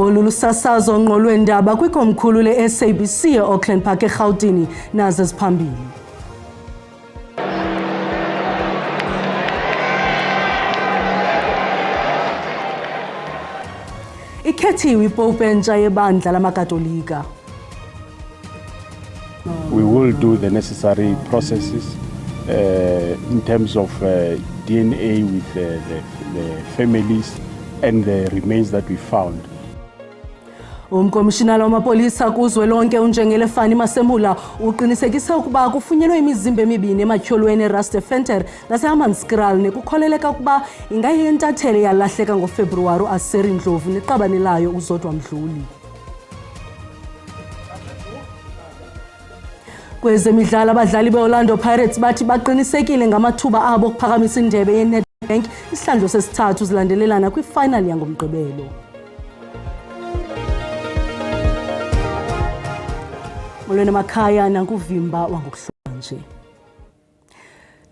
Olu lusasazo ngqo lweendaba kwikomkhulu le-SABC e-Auckland Park eRhawutini nazo ziphambili. Ikhethiwe ipopu entsha yebandla lamakatolika. We will do the necessary processes in terms of DNA with the families and the remains that we found. Umkomishinala wamapolisa kuzwelonke uNjengelefani Masemula uqinisekise ukuba kufunyenwe imizimba emibini ematyholweni eRuster Venter naseHammanskraal nekukholeleka ukuba ingayintatheli yalahleka ngoFebruwari uAseri Ndlovu neqabane layo uZodwa Mdluli. Kwezemidlalo abadlali beOrlando Pirates bathi baqinisekile ngamathuba abo okuphakamisa indebe yeNedbank isihlandlo sesithathu zilandelelana kwifinal yangomgqibelo. Molweni emakhaya nankuvimba wangokuhlwa nje.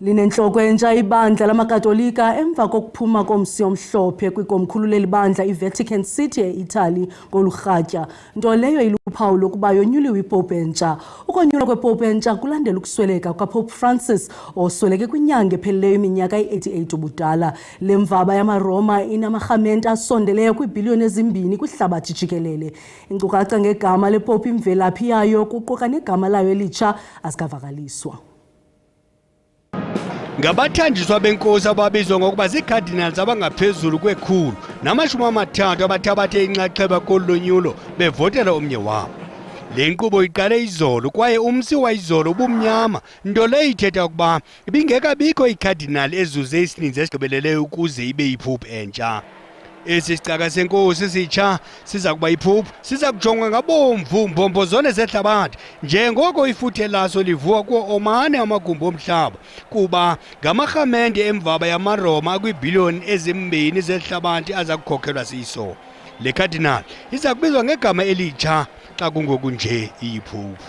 Linenhloko entsha ibandla lamakatolika emva kokuphuma komsi omhlophe kwikomkhulu lelibandla iVatican City eItaly ngolurhatya, nto leyo iluphawu lokuba yonyuliwe ipopu entsha. Ukonyulwa kwepopu entsha kulandela ukusweleka kukaPope Francis osweleke kwinyanga ephelileyo iminyaka i-88 ubudala. Le mvaba yamaRoma inamarhamente asondeleyo kwiibhiliyoni ezimbini kwihlabathi jikelele. Inkcukacha ngegama lepopu, imvelaphi yayo kuquka negama layo elitsha azikavakaliswa. Ngabathanjiswa benkosi ababizwa ngokuba ziCardinals abangaphezulu kwe100 nama-30 abathabathe inxaxheba kolonyulo bevotela omnye wabo. Le nkqubo iqale izolo kwaye umsi wayizolo ubumnyama, nto leyo ithetha ukuba ibingekabikho iCardinal ezuze isininzi esigqibeleleyo ukuze ibe yipopu entsha. Esi sicaka senkosi sitsha siza kuba yipopu siza kujongwa ngabomvu mbombozone zehlabathi njengoko ifuthe laso livuka kuwo omane amagumbi omhlaba kuba ngamarhamente emvaba yamaRoma akwiibhiliyoni ezimbini zehlabathi aza kukhokhelwa siso. Le Cardinal iza kubizwa ngegama elitsha xa kungoku nje iyipopu.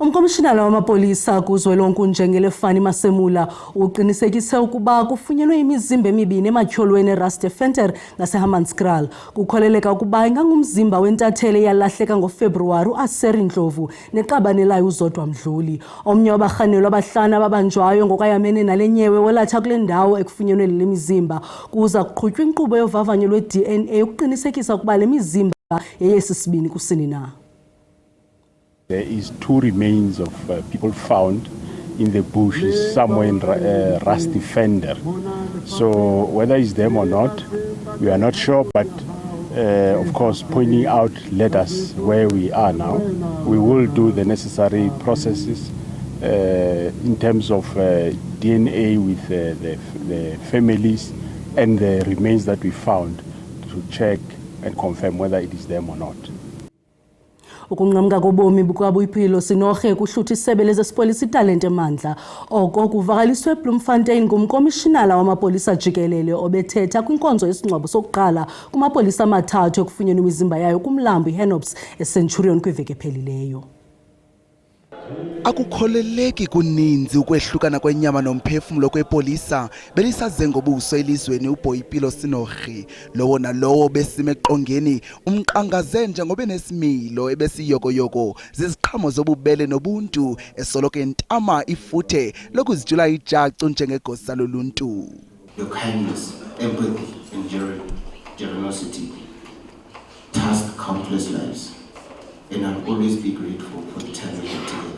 Umkomishinala wamapolisa kuzwelonke uNjengelefani Masemula uqinisekise ukuba kufunyenwe imizimba emibini ematyholweni eRuster Venter naseHammanskraal. Kukholeleka ukuba ingangumzimba wentatheli eyalahleka ngoFebruwari uAseri Ndlovu neqabane layo uZodwa Mdluli. Omnye wabarhanelwa abahlanu ababanjwayo ngokwayamene nale nyewe welatha kule ndawo ekufunyenwe le mizimba. Kuza kuqhutywa inkqubo yovavanyo lwe-DNA ukuqinisekisa ukuba le mizimba yeyesisibini kusini na. There is 2 remains of people found in the bushes somewhere in Rusty Fender. So whether it's them or not, we are not sure, but of course pointing out led us where we are now. We will do the necessary processes in terms of DNA with the families and the remains that we found to check and confirm whether it is them or not. Ukunqamka kobomi bukaBuyiphilo Sinorhe kuhlutha isebe lezesipolisa italente emandla. Oko kuvakaliswe eBloemfontein ngumkomishinala wamapolisa jikelele obethetha kwinkonzo yesingcwabo sokuqala kumapolisa amathathu ekufunyenwe imizimba yayo kumlambo iHenops eCenturion kwiveki ephelileyo. Akukholeleki kuninzi ukwehlukana kwenyama nomphefumulo kwepolisa belisaze ngobuso elizweni uBuyiphilo Sinorhe lowo nalowo besime eqongeni umqangaze njengoba nesimilo ebesiyokoyoko ziziqhamo zobubele nobuntu esoloke entama ifuthe lokuzijula ijacu njengegosa loluntu. Your kindness, empathy and generosity touched countless lives, and I'll always be grateful for the time we had together.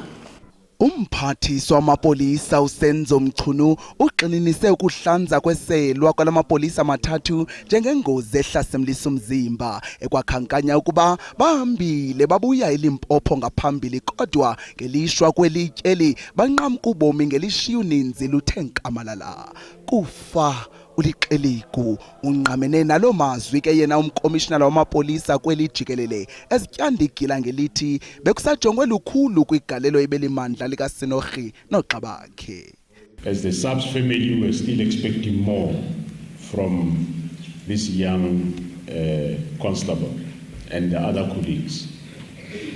Umphathiswa wamapolisa uSenzo Mchunu uqininise ukuhlanza kweselwa kwalamapolisa amathathu njengengozi ehlasemlisa umzimba ekwakhankanya ukuba bahambile babuya eLimpopo ngaphambili kodwa ngelishwa kwelityeli banqamka ubomi ngelishiya uninzi luthe nkamalala. Kufa uliqeliku unqamene nalo mazwi ke yena umkomishinala wamapolisa kwelijikelele ezityandikila ngelithi bekusajongwe lukhulu kwigalelo ebelimandla likaSinorhe noxa bakhe. As the subs family, we're still expecting more from this young constable and the other colleagues.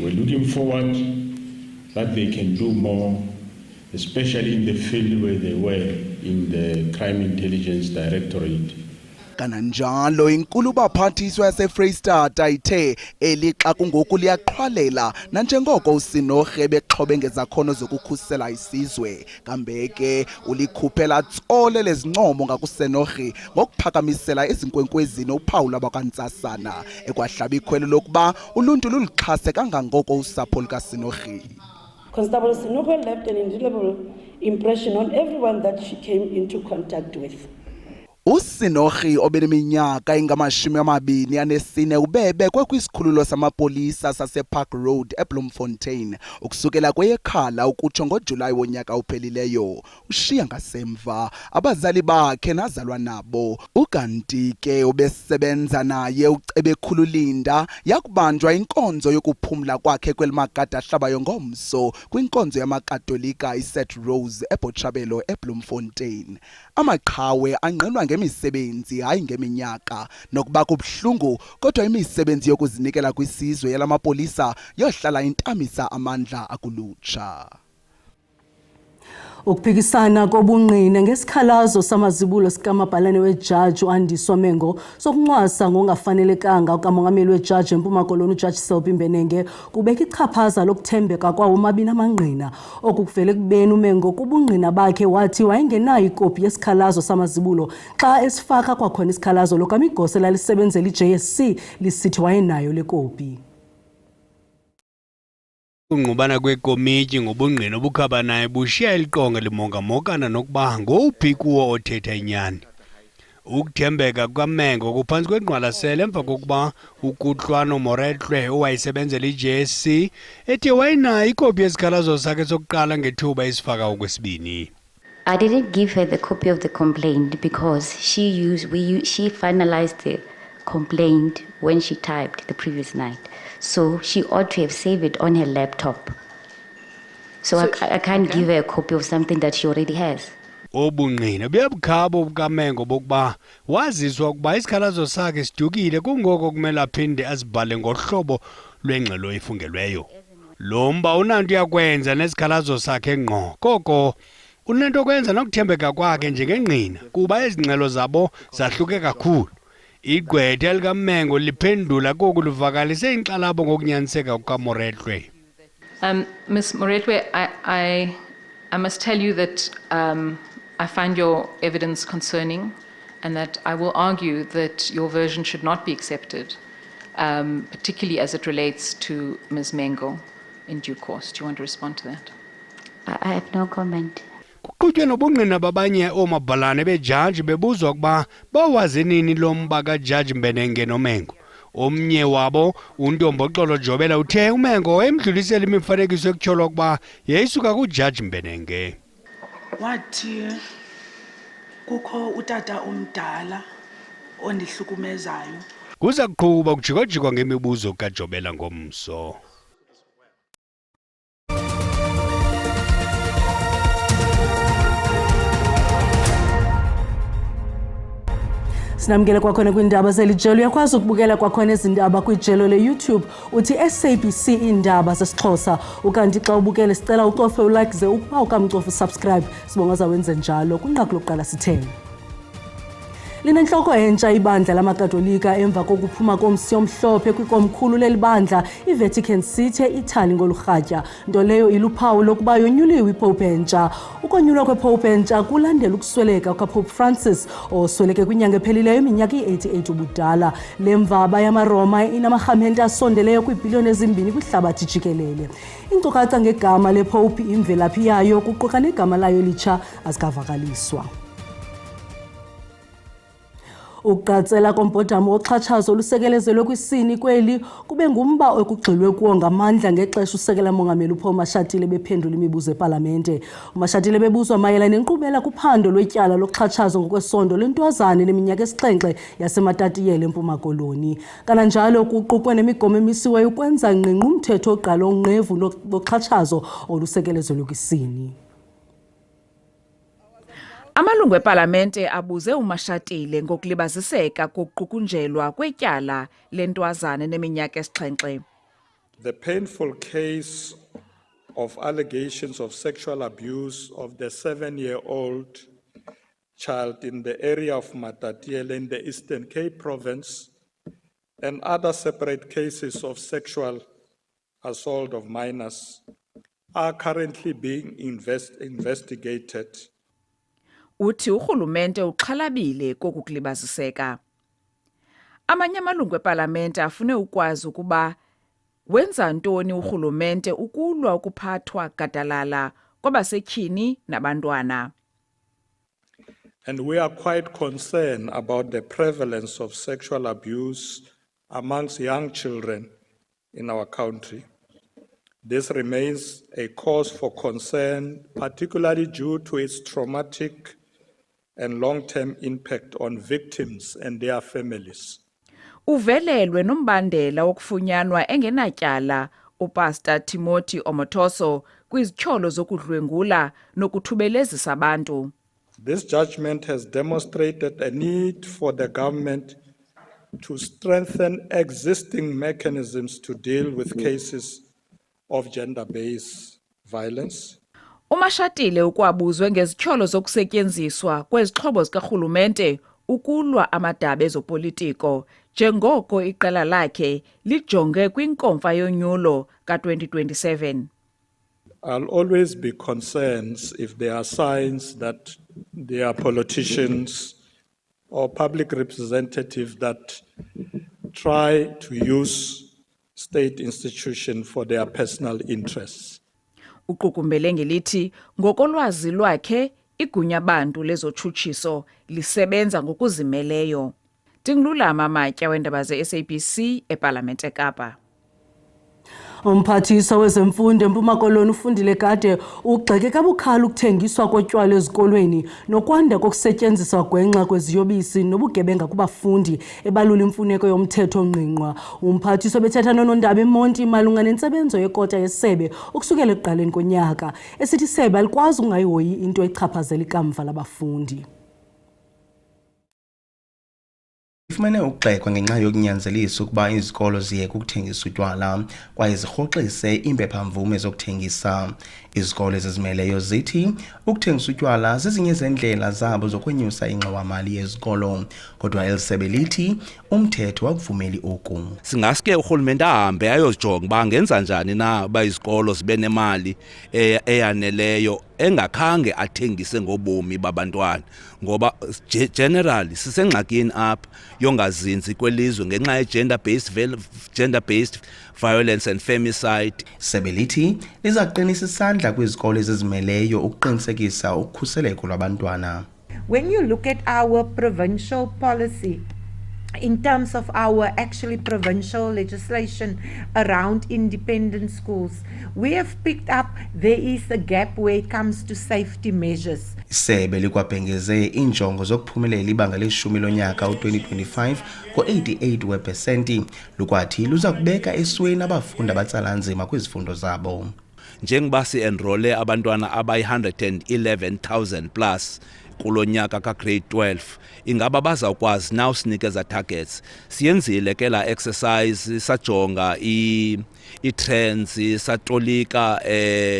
We're looking forward that they can do more, especially in the field where they were in the Crime Intelligence Directorate Kananjalo inkulu baphathiswa yaseFreystata ithe elixa kungoku liyaqhwalela nanjengoko uSinogye bexhobe ngezakhono zokukhusela isizwe kambe ke ulikhuphela tsole lezincomo ngakuSinogye ngokuphakamisela ezinkweenkwezini uphawu lwabakwantsasana ekwahlaba ikhwelo lokuba uluntu lulixhase kangangoko usapho lukaSinogye. Constable Sinogye left an indelible impression on everyone that she came into contact with. uSinogye obeneminyaka engama-24 ubebekwe kwisikhululo samapolisa sasePark Road eBloemfontein ukusukela kweyekhala ukutsho ngoJulayi wonyaka ophelileyo. Ushiya ngasemva abazali bakhe nazalwa nabo. Ukanti ke ubesebenza naye ucebe Khululinda yakubanjwa inkonzo yokuphumla kwakhe kwelimagada ahlabayo ngomso kwinkonzo yamakatolika iSt Rose eBotshabelo eBloemfontein. Amaqhawe anqenwa ngemisebenzi hayi ngeminyaka nokuba kubhlungu kodwa imisebenzi yokuzinikela kwisizwe yalamapolisa yohlala intamisa amandla akulutsha. Ukuphikisana kobungqina ngesikhalazo samazibulo sikamabhalane wejaji uAndiswa Mengo sokunxwasa ngongafanelekanga okamongameli wejaji eMpuma Koloni uJaji Selby Mbenenge kubeka ichaphaza lokuthembeka kwawo omabini amangqina. Okuvele kubeni uMengo kubungqina bakhe wathi wayengenayo ikopi yesikhalazo samazibulo xa esifaka kwakhona isikhalazo lokamigosa lalisebenzela iJSC lisithi wayenayo le kopi. Ungqubana kwekomiti ngobungqina obukhabanayo bushiya iliqonga limongamokana nokuba ngowuphi kuwo othetha inyani. Ukuthembeka kwaMengo kuphantsi kwenqwalasela emva kokuba uKutlwano Moretlwe owayesebenzela iJSC ethe wayenayo ikopi yesikhalazo sakhe sokuqala ngethuba esifaka okwesibini. I didn't give her the copy of the complaint because she finalized the complaint when she typed the previous night. So she ought to have saved it on her laptop. So I can't give her a copy of something that she already has. Obungqina buyabukhabo bukaMengo bokuba waziswa ukuba isikhalazo sakhe sidukile kungoko kumele aphinde azibhale ngohlobo lwengxelo efungelweyo. Lo mba unanto yakwenza nesikhalazo sakhe ngqo. Koko unento kwenza nokuthembeka kwakhe njengengqina kuba ezingxelo zabo zahluke kakhulu. Igqwetha likaMengo liphendula koku luvakalise inkxalabo ngokunyaniseka kukaMoretlwe. Ms. Moretlwe, I must tell you that I find your evidence concerning and that I will argue that your version should not be accepted, particularly as it relates to Ms. Mengo in due course. Do you want to respond to that? I have no comment. Kuqhutywe nobungqina babanye oomabhalane bejaji bebuzwa ukuba bawazi nini lo mba kaJaji Mbenenge noMengo. Omnye wabo uNtomboxolo Jobela uthe uMengo wayemdlulisela imifanekiso ekutyholwa ukuba yayisuka kuJaji Mbenenge. Wathi kukho utata omdala ondihlukumezayo. Kuza kuqhuba kujikwa ngemibuzo kaJobela ngomso. Sinamkele kwakhona kwindaba zelijelo uyakwazi ukubukela kwakhona izindaba kwijelo leYouTube uthi SABC indaba zesiXhosa ukanti xa ubukele sicela ucofe ulike ze ukuba ukamcofa usubscribe sibonga zawenze njalo kwinqaku lokuqala sithele. Linenhloko entsha ibandla lamakatolika emva kokuphuma komsi omhlophe kwikomkhulu lelibandla iVatican City eItaly ngolurhatya nto leyo iluphawu lokuba yonyuliwe iPope entsha. Ukonyulwa kwePope entsha kulandela ukusweleka kukaPope Francis osweleke kwinyanga ephelileyo iminyaka i-88 ubudala. Le mvaba yamaRoma inamarhamente asondeleyo kwiibhiliyoni ezimbini kwihlabathi jikelele. Iinkcukacha ngegama lePope imvelaphi yayo kuquka negama layo elitsha azikavakaliswa. Ukuqatsela kombhodamo woxhatshazo olusekelezelwe kwisini kweli kube ngumba okugxilwe kuwo ngamandla ngexesha usekela mongameli uPaul Mashatile bephendula imibuzo eParlamente. uMashatile bebuzwa mayela nenkqubela kuphando lwetyala lokuxhatshazo ngokwesondo lentwazana neminyaka esixhenxe yasematatiyele eMpuma Koloni. Kananjalo kuqukwe nemigomo emisiweyo ukwenza ngqingqwa umthetho oqala ongqevu loxhatshazo olusekelezelwe kwisini. Amalungu eParlamente abuze uMashatile ngokulibaziseka kokuqukunjelwa kwetyala lentwazana neminyaka esixhenxe. The painful case of allegations of sexual abuse of the 7-year-old child in the area of Matatiele in the Eastern Cape province, and other separate cases of sexual assault of minors are currently being investigated. Uthi urhulumente uxhalabile kokukulibaziseka. Amanye amalungu epalamente afune ukwazi ukuba wenza ntoni urhulumente ukulwa ukuphathwa gadalala kwabasetyhini nabantwana. And we are quite concerned about the prevalence of sexual abuse amongst young children in our country. This remains a cause for concern, particularly due to its traumatic and long-term impact on victims and their families. Uvelelwe nombandela wokufunyanwa engenatyala uPastor Timothy Omotoso kwizityholo zokudlwengula nokuthubelezisa abantu. This judgment has demonstrated a need for the government to strengthen existing mechanisms to deal with cases of gender-based violence. Umashatile ukwabuzwe ngezityholo zokusetyenziswa kwezixhobo zikarhulumente ukulwa amadaba ezopolitiko njengoko iqela lakhe lijonge kwinkomfa yonyulo ka-2027. I'll always be concerned if there are signs that there are politicians or public representatives that try to use state institutions for their personal interests. Uqukumbele ngelithi ngokolwazi lwakhe igunya-bantu lezotshutshiso lisebenza ngokuzimeleyo. Ndingululama Matya weendaba ze-SABC ePalamente eKapa. Umphathiswa wezemfundo eMpuma Koloni uFundile Gade ugxeke kabukhali ukuthengiswa kotywala ezikolweni nokwanda kokusetyenziswa gwenxa kweziyobisi nobugebenga kubafundi ebalula imfuneko yomthetho ongqingqwa. Umphathiswa bethetha noNondaba eMonti malunga nentsebenzo yekota yesebe ukusukela ekuqaleni konyaka esithi isebe alikwazi ungayihoyi into echaphazela ikamva labafundi. Ifumene ukugxekwa ngenxa yokunyanzelisa ukuba izikolo ziyeke ukuthengisa utywala kwaye zirhoxise iimpephamvume zokuthengisa. Izikolo ezizimeleyo zithi ukuthengisa utywala zezinye zendlela zabo zokwenyusa ingxowa-mali yezikolo, kodwa elisebe lithi umthetho wakuvumeli oku. Singaske urhulumente ahambe ayozijonga uba angenza njani na uba izikolo zibe nemali eyaneleyo engakhange athengise ngobomi babantwana, ngoba generally sisengxakini apha yongazinzi kwelizwe ngenxa ye-gender-based violence and femicide. Isebe lithi lizaqinisa isandla kwizikolo ezizimeleyo ukuqinisekisa ukhuseleko lwabantwana. When you look at our provincial policy, in terms of our provincial legislation around independent schools, we have picked up there is a gap where it comes to safety measures. Isebe likwabhengeze injongo zokuphumelela ibanga leshumi lonyaka u-2025 ngo-88% lukwathi luza kubeka esweni abafundi abatsala nzima kwizifundo zabo. Njengoba si-enrole abantwana abayi-111,000 plus kulo nyaka ka-grade 12, ingaba bazawukwazi na usinikeza targets. Siyenzile ke la exercise, sajonga i-trends, satolika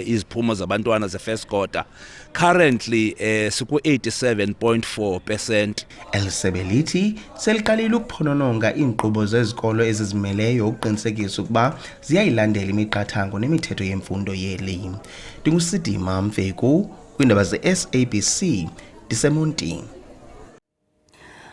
iziphumo zabantwana ze-first quarter. Currently siku-87.4%. Elisebe lithi seliqalile ukuphonononga iinkqubo zezikolo ezizimeleyo ukuqinisekisa ukuba ziyayilandela imiqathango nemithetho yemfundo yeli. Ndingusidima Mfeku kwiindaba ze-SABC ndiseMonti.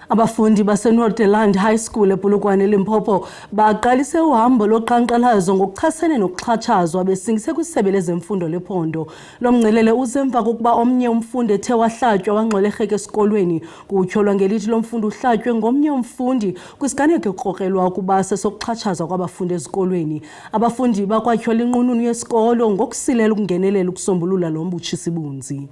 Abafundi baseNorthland High School ePolokwane Limpopo baqalise uhambo loqhankqalazo ngokuchasene nokuxhatshazwa besingise kwisebe lezemfundo lephondo. Lo mngcelele uzemva kokuba omnye umfundi ethe wahlatywa wangxwelerheka esikolweni kutyholwa ngelithi lo mfundi uhlatywe ngomnye umfundi kwisiganeko ekrokrelwa ukuba sesokuxhatshazwa kwabafundi ezikolweni. Abafundi bakwatyhola inqununu yesikolo ngokusilela ukungenelela ukusombulula lo mbutshisibunzi.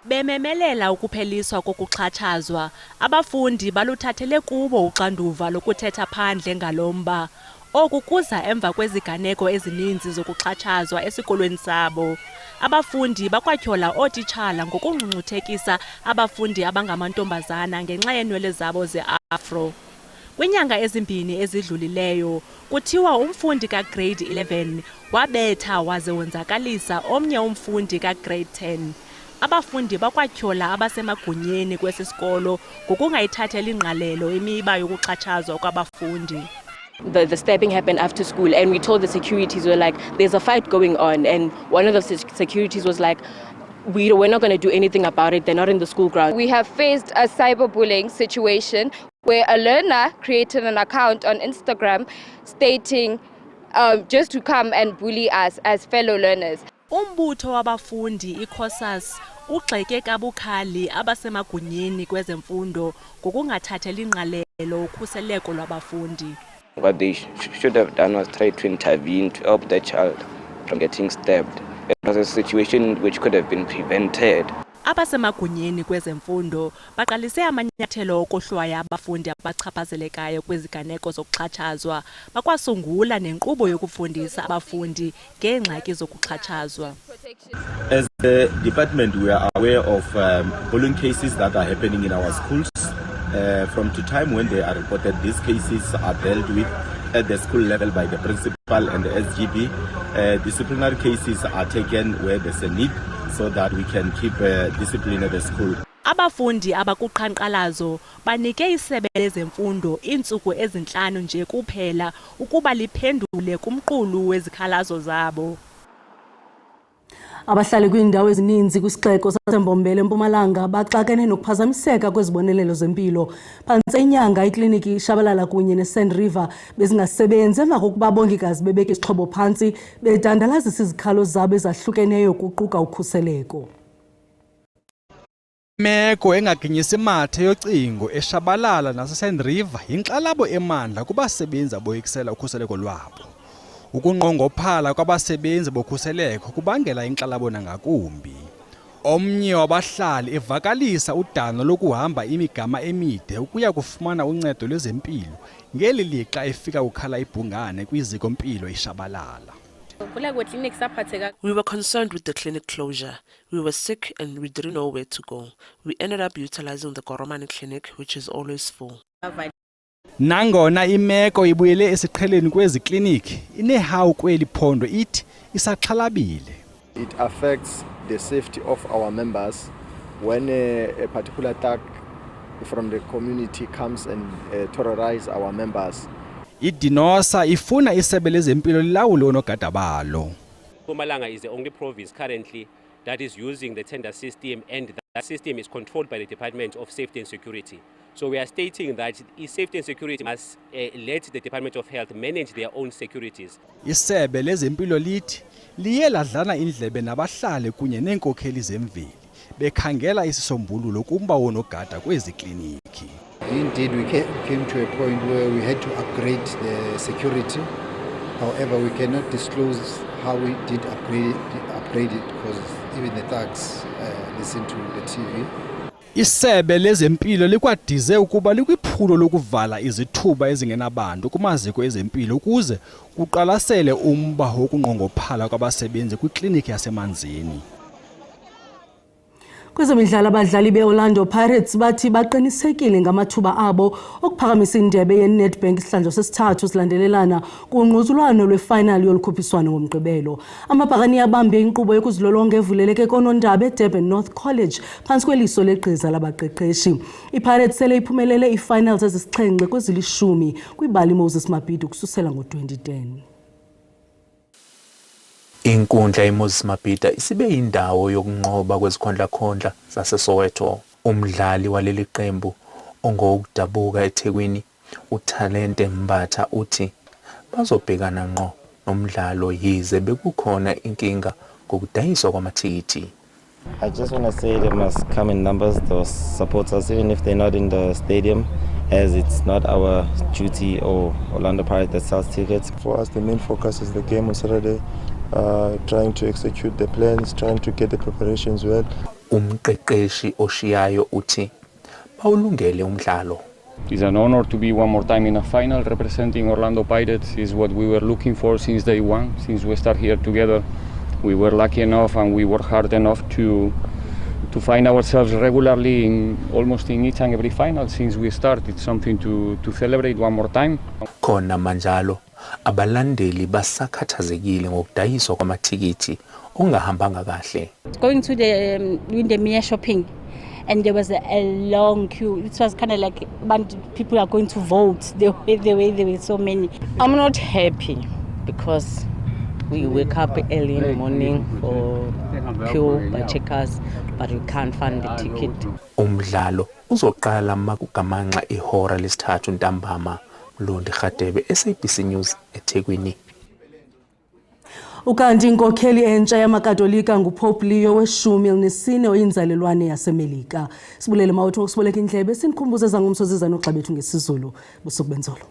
Bememelela ukupheliswa kokuxhatshazwa, abafundi baluthathele kubo uxanduva lokuthetha phandle ngalomba. Oku kuza emva kweziganeko ezininzi zokuxhatshazwa esikolweni sabo. Abafundi bakwatyhola ootitshala ngokungcungcuthekisa abafundi abangamantombazana ngenxa yenwele zabo ze-afro. Kwinyanga ezimbini ezidlulileyo, kuthiwa umfundi ka-grade 11 wabetha waze wonzakalisa omnye umfundi ka-grade 10. Abafundi bakwatyhola abasemagunyeni kwesi sikolo ngokungayithatheli ingqalelo imiba yokuxhatshazwa kwabafundi. The stabbing happened after school, and we told the securities, we're like, there's a fight going on, and one of the securities was like, we're not going to do anything about it, they're not in the school ground. We have faced a cyberbullying situation where a learner created an account on Instagram stating just to come and bully us as fellow learners. Umbutho wabafundi iCOSAS ugxeke kabukhali abasemagunyeni kwezemfundo ngokungathatheli ingqalelo ukhuseleko lwabafundi. What they should have done was try to intervene to help the child from getting stabbed. It was a situation which could have been prevented. Abasemagunyeni kwezemfundo baqalise amanyathelo okohlwaya abafundi abachaphazelekayo kweziganeko zokuxhatshazwa, bakwasungula nenkqubo yokufundisa abafundi ngeengxaki zokuxhatshazwa. As the department, we are aware of bullying cases that are happening in our schools. From to time when they are reported, these cases are dealt with at the school level by the principal and the SGB. Disciplinary cases are taken where there's a need so that we can keep discipline at the school. Abafundi abakuqhankqalazo banike isebe lezemfundo iintsuku ezintlanu nje kuphela ukuba liphendule kumqulu wezikhalazo zabo. Abahlali kwiindawo ezininzi kwisixeko saseMbombela eMpumalanga baxakene nokuphazamiseka kwezibonelelo zempilo. Phantse inyanga ikliniki iShabalala kunye neSand River bezingasebenzi emva kokuba abongikazi bebeka isixhobo phantsi bedandalazisa izikhalo zabo ezahlukeneyo kuquka ukhuseleko. Imeko engaginyisi mathe yocingo eShabalala naseSand River yinkxalabo emandla kubasebenzi aboyikisela ukhuseleko lwabo. Ukunqongophala kwabasebenzi bokhuseleko kubangela inkxalabo nangakumbi. Omnye wabahlali evakalisa udano lokuhamba imigama emide ukuya kufumana uncedo lwezempilo ngeli lixa efika ukhala ibhungane kwiziko mpilo iShabalala. We were concerned with the clinic closure. We were sick and we didn't know where to go. We ended up utilizing the Goromane clinic, which is always full. Nangona imeko ibuyele esiqheleni kwezi kliniki, inehawu kweli phondo ithi isaxhalabile. It affects the safety of our members when a particular attack from the community comes and terrorize our members. IDinosa ifuna isebe lezempilo lilawule onogada balo. Mpumalanga is the only province currently that is using the tender system, and that system is controlled by the Department of Safety and Security. So we are stating that safety and security must let the Department of Health manage their own securities. Isebe lezempilo lithi liye ladlana indlebe nabahlali kunye neenkokheli zemveli bekhangela isisombululo kumba wonogada kwezi kliniki. Indeed, we came to a point where we had to upgrade the security. However, we cannot disclose how we did upgrade it because even the thugs listen to the TV. Isebe lezempilo likwadize ukuba likwiphulo lokuvala izithuba ezingenabantu kumaziko ezempilo ukuze kuqalasele umba wokunqongophala kwabasebenzi kwikliniki yasemanzini. Kwezemidlalo abadlali beOrlando Pirates bathi baqinisekile ngamathuba abo okuphakamisa indebe yeNedbank isihlandlo sesithathu silandelelana kungquzulwano lwefinal yolukhuphiswano ngomgqibelo. Amabhakani abambe inkqubo yokuzilolonga evuleleke koNondaba eDurban North College phantsi kweliso legqiza labaqeqeshi. iPirates sele iphumelele ifinals ezisixhenxe kwezili-10 kwibali Moses Mabhida ukususela ngo-2010. Inkundla yeMoses Mabhida isibe indawo yokunqoba kwezikhondla-khondla zaseSoweto. Umdlali waleli qembu ongokudabuka eThekwini, uThalente Mbatha uthi bazobhekana ngqo nomdlalo yize bekukhona inkinga ngokudayiswa kwamathikithi. I just want to say they must come in numbers, those supporters, even if they're not in the stadium, as it's not our duty or Orlando Pirates that sells tickets. For us, the main focus is the game on Saturday. Trying to execute the plans, trying to get the preparations well. Umqeqeshi oshiyayo uthi bawulungele umdlalo. It's an honor to be one more time in a final representing Orlando Pirates. Is what we were looking for since day one, since we started here together. We were lucky enough and we worked hard enough to to find ourselves regularly almost in each and every final since we started. It's something to celebrate one more time. Khona manjalo abalandeli basakhathazekile ngokudayiswa kwamathikithi ongahambanga kahle. Going to the Windermere shopping, and there was a long queue. It was kind of like people are going to vote. The way there were so many. I'm not happy because we wake up early in the morning for queue by checkers, but we can't find the ticket. Umdlalo uzoqala makugamanxa ihora lesithathu ntambama. Mlondi Khatebe, SABC News, eThekwini. Ukanti inkokheli entsha yamakatolika nguPope Leo we-14 oyinzalelwane yaseMelika. Sibulele mawethu okusibuleka indlebe sinikhumbuze zangumsoziza noxa bethu ngesizulu busuku benzolo.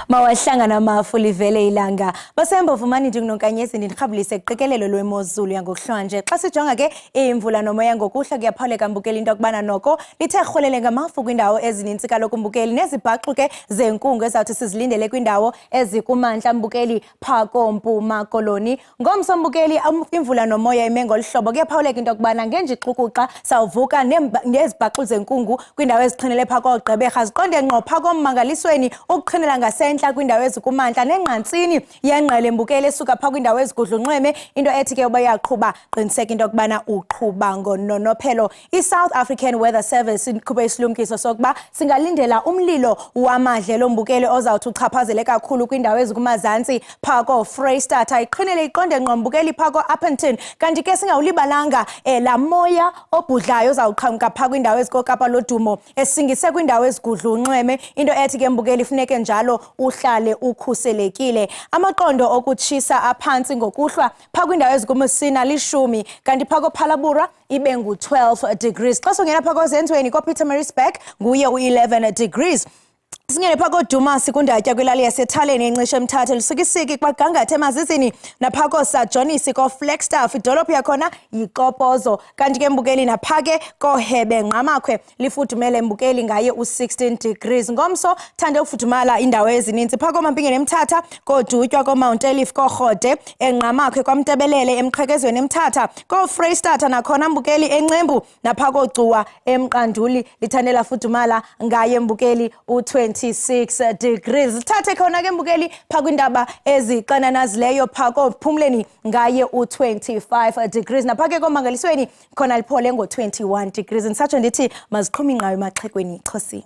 Mawahlangana mafu livele ilanga basembovumani ndinonkanyezi ndikhabulise iqikelelo lwemozulu yangokuhlanje xa sijonga ke imvula nomoya ngokuhla kuyaphawuleka mbukeli into kubana noko lithe rholele ngamafu kwindawo ezininzi kaloku mbukeli nezibhaqu ke zenkungu ezawuthi sizilindele kwindawo ezikumantla mbukeli phako mpuma koloni ngomso mbukeli imvula nomoya imengo lihlobo kuyaphawuleka into kubana ngenjixukuxa sawuvuka nezibhaqu zenkungu kwindawo ezixhinele phako ogqeberha ziqonde ngqo phako mmangalisweni ukuqhinela ngasentla kwindawo ezikumantla nenqantsini yengqele mbukeli esuka pha kwindawo ezigudlunxweme into ethi ke uba yaqhuba qiniseka into kubana uqhuba ngononophelo iSouth African Weather Service iqhube isilumkiso sokuba singalindela umlilo wamadlelo mbukeli ozawuthi uchaphazele kakhulu kwindawo ezikumazantsi phako Freystata iqhinele iqonde ngqo mbukeli phako Upington kanti ke singawulibalanga la moya obhudlayo ozawuqhamuka pha kwindawo ezikokapa lodumo esingise kwindawo ezigudlunxweme into ethi ke mbukeli funeke njalo uhlale ukhuselekile amaqondo okutshisa aphansi ngokuhlwa pha kwindawo ezikumusina lishumi kanti phako Phalabura ibe ngu12 degrees xa songena phako Zenzweni koPietermaritzburg nguye u11 degrees Singene phako Dumas kundatya kwilali yaseThaleni encishe Mthatha lisukisiki kwagangathe emazizini naphako Sajonis koFlagstaff idolophu yakhona yiQopozo kanti ke mbukeli naphake koHebe Nqamakhwe lifudumele mbukeli ngaye u16 degrees ngomso thande ukufudumala indawo ezininzi phako Mampingeni eMthatha koDutywa koMount Elif koRhode eNqamakhwe kwaMtebelele emqhekezweni eMthatha koFreystata nakhona mbukeli eNcembu naphako Cuwa eMqanduli lithandela fudumala ngaye mbukeli u26 degrees thathe khona ke mbukeli pha kwindaba eziqananazileyo phako Phumleni ngaye u25 degrees naphake komangalisweni khona liphole ngo21 degrees ndisatsho ndithi maziqhuma ingqayo emaxhekweni Xhosi